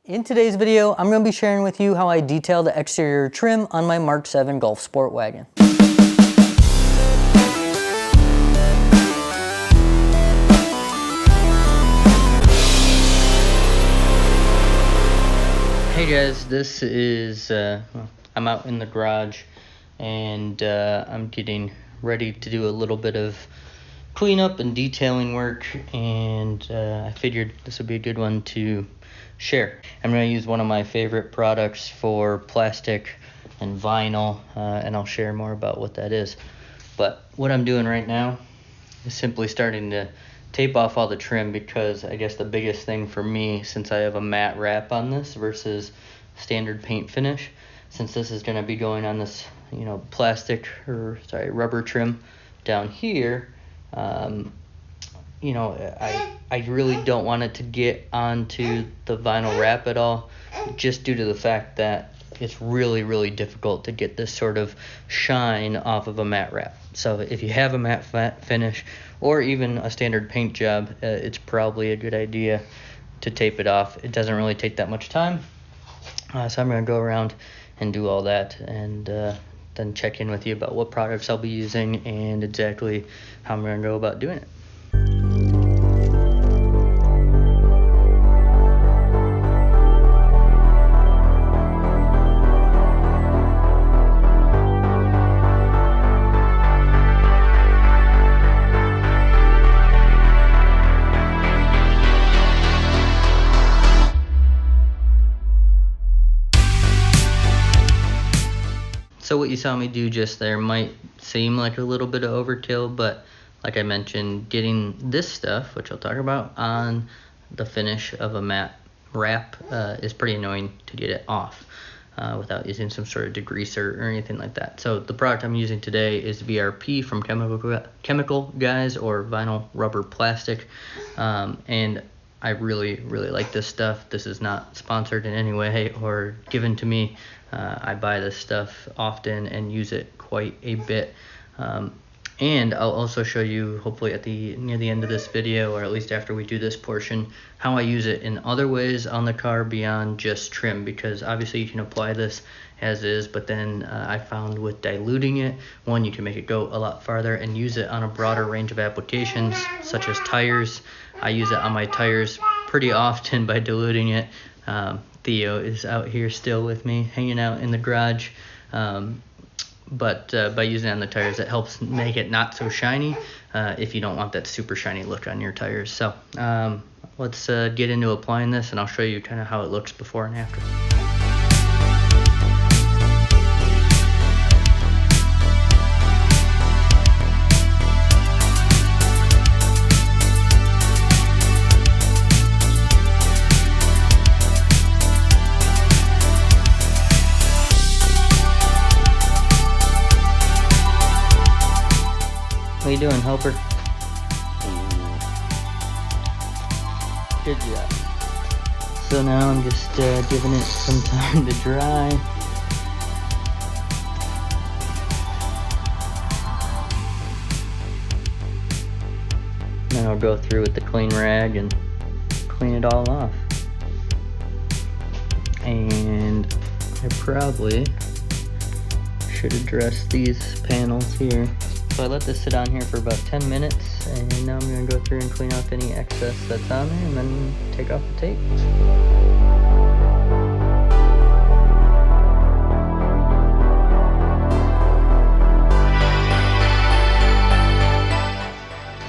In today's video, I'm going to be sharing with you how I detail the exterior trim on my MK7 Golf Sportwagen. Hey guys, this is, I'm out in the garage and I'm getting ready to do a little bit of cleanup and detailing work, and I figured this would be a good one to share. I'm going to use one of my favorite products for plastic and vinyl, and I'll share more about what that is. But what I'm doing right now is simply starting to tape off all the trim, because I guess the biggest thing for me, since I have a matte wrap on this versus standard paint finish, since this is going to be going on this, rubber trim down here, I really don't want it to get onto the vinyl wrap at all, just due to the fact that it's really difficult to get this sort of shine off of a matte wrap. So if you have a matte finish or even a standard paint job, it's probably a good idea to tape it off. It doesn't really take that much time, so I'm going to go around and do all that, and then check in with you about what products I'll be using and exactly how I'm going to go about doing it. So what you saw me do just there might seem like a little bit of overkill, but like I mentioned, getting this stuff, which I'll talk about, on the finish of a matte wrap is pretty annoying to get it off without using some sort of degreaser or anything like that. So the product I'm using today is VRP from Chemical Guys, or vinyl rubber plastic, and I really like this stuff. This is not sponsored in any way or given to me. I buy this stuff often and use it quite a bit, and I'll also show you, hopefully near the end of this video, or at least after we do this portion, how I use it in other ways on the car beyond just trim, because obviously you can apply this as is, but then I found with diluting it, one, you can make it go a lot farther and use it on a broader range of applications, such as tires. I use it on my tires pretty often by diluting it. Theo is out here still with me, hanging out in the garage, but by using it on the tires, it helps make it not so shiny if you don't want that super shiny look on your tires. So let's get into applying this, and I'll show you kind of how it looks before and after. What you doing, helper? Good job. So now I'm just giving it some time to dry. Then I'll go through with the clean rag and clean it all off. And I probably should address these panels here. So I let this sit on here for about 10 minutes, and now I'm going to go through and clean off any excess that's on there, and then take off the tape.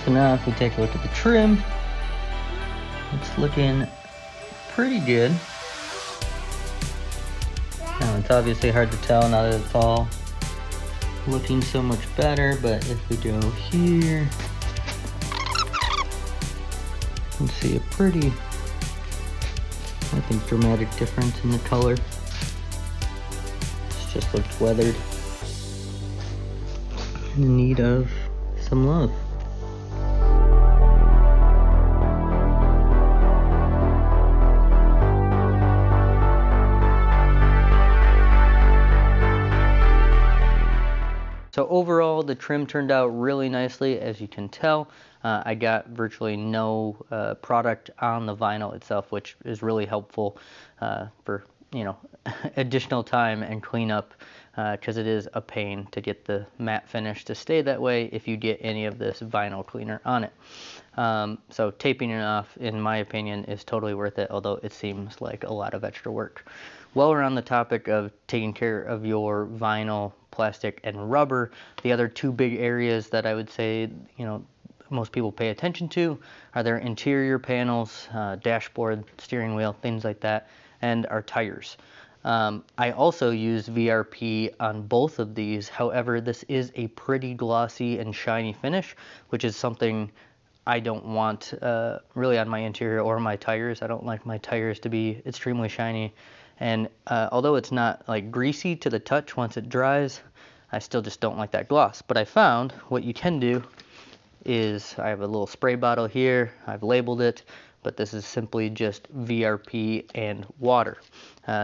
So now if we take a look at the trim, it's looking pretty good. Now it's obviously hard to tell now that it's all looking so much better, but if we go here, you can see a pretty, I think, dramatic difference in the color. This just looks weathered and in need of some love. So overall, the trim turned out really nicely, as you can tell. I got virtually no product on the vinyl itself, which is really helpful for, you know, additional time and cleanup, because it is a pain to get the matte finish to stay that way if you get any of this vinyl cleaner on it. So taping it off, in my opinion, is totally worth it, although it seems like a lot of extra work. While we're on the topic of taking care of your vinyl, plastic, and rubber, the other two big areas that I would say, you know, most people pay attention to are their interior panels, dashboard, steering wheel, things like that, and our tires. I also use VRP on both of these. However, this is a pretty glossy and shiny finish, which is something I don't want really on my interior or my tires. I don't like my tires to be extremely shiny. And although it's not like greasy to the touch once it dries, I still just don't like that gloss. But I found what you can do is, I have a little spray bottle here. I've labeled it, but this is simply just VRP and water.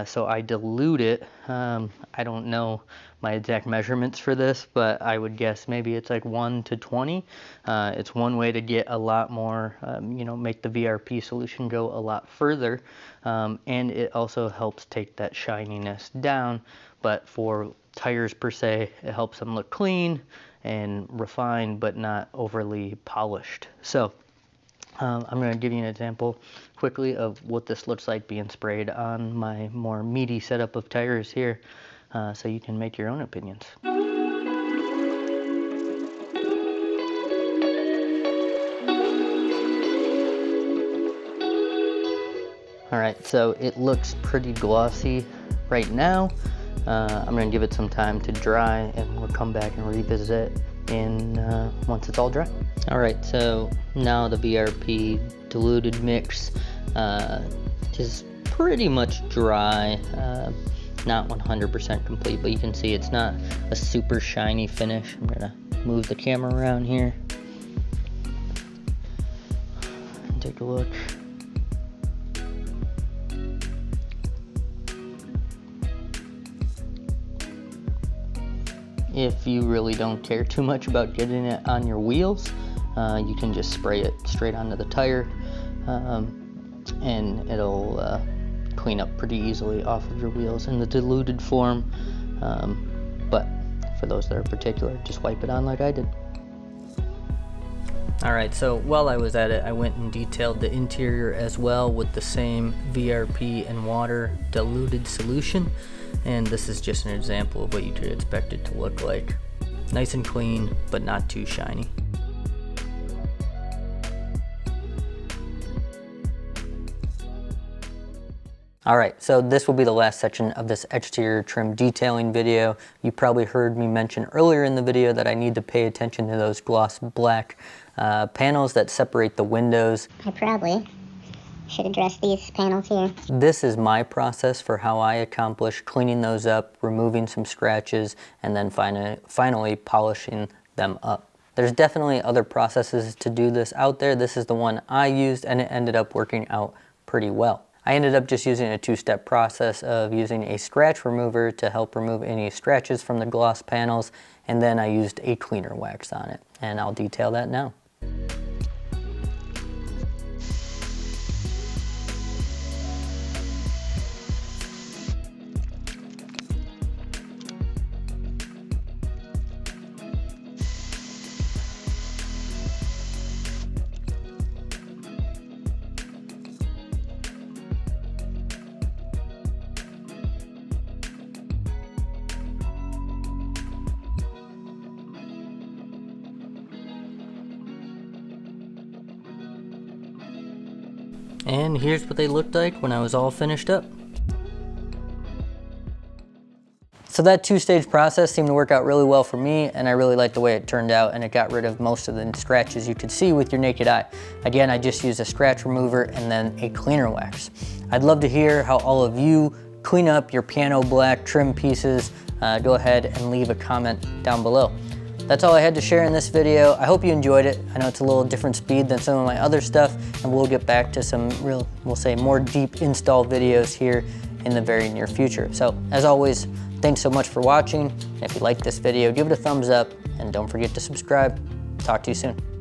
So I dilute it. I don't know my exact measurements for this, but I would guess maybe it's like 1 to 20. It's one way to get a lot more, you know, make the VRP solution go a lot further. And it also helps take that shininess down. But for tires per se, it helps them look clean and refined, but not overly polished. So I'm going to give you an example quickly of what this looks like being sprayed on my more meaty setup of tires here, so you can make your own opinions. Alright, so it looks pretty glossy right now. I'm going to give it some time to dry, and we'll come back and revisit in once it's all dry. Alright, so now the VRP diluted mix is pretty much dry, not 100% complete, but you can see it's not a super shiny finish. I'm gonna move the camera around here and take a look. If you really don't care too much about getting it on your wheels, you can just spray it straight onto the tire, and it'll clean up pretty easily off of your wheels in the diluted form. But for those that are particular, just wipe it on like I did. Alright, so while I was at it, I went and detailed the interior as well with the same VRP and water diluted solution. And this is just an example of what you could expect it to look like. Nice and clean, but not too shiny. Alright, so this will be the last section of this exterior trim detailing video. You probably heard me mention earlier in the video that I need to pay attention to those gloss black panels that separate the windows. I probably should address these panels here. This is my process for how I accomplish cleaning those up, removing some scratches, and then finally polishing them up. There's definitely other processes to do this out there. This is the one I used, and it ended up working out pretty well. I ended up just using a two-step process of using a scratch remover to help remove any scratches from the gloss panels, and then I used a cleaner wax on it, and I'll detail that now. And here's what they looked like when I was all finished up. So that two-stage process seemed to work out really well for me, and I really liked the way it turned out, and it got rid of most of the scratches you could see with your naked eye. Again, I just used a scratch remover and then a cleaner wax. I'd love to hear how all of you clean up your piano black trim pieces. Go ahead and leave a comment down below. That's all I had to share in this video. I hope you enjoyed it. I know it's a little different speed than some of my other stuff, and we'll get back to some real, we'll say, more deep install videos here in the very near future. So as always, thanks so much for watching. If you like this video, give it a thumbs up and don't forget to subscribe. Talk to you soon.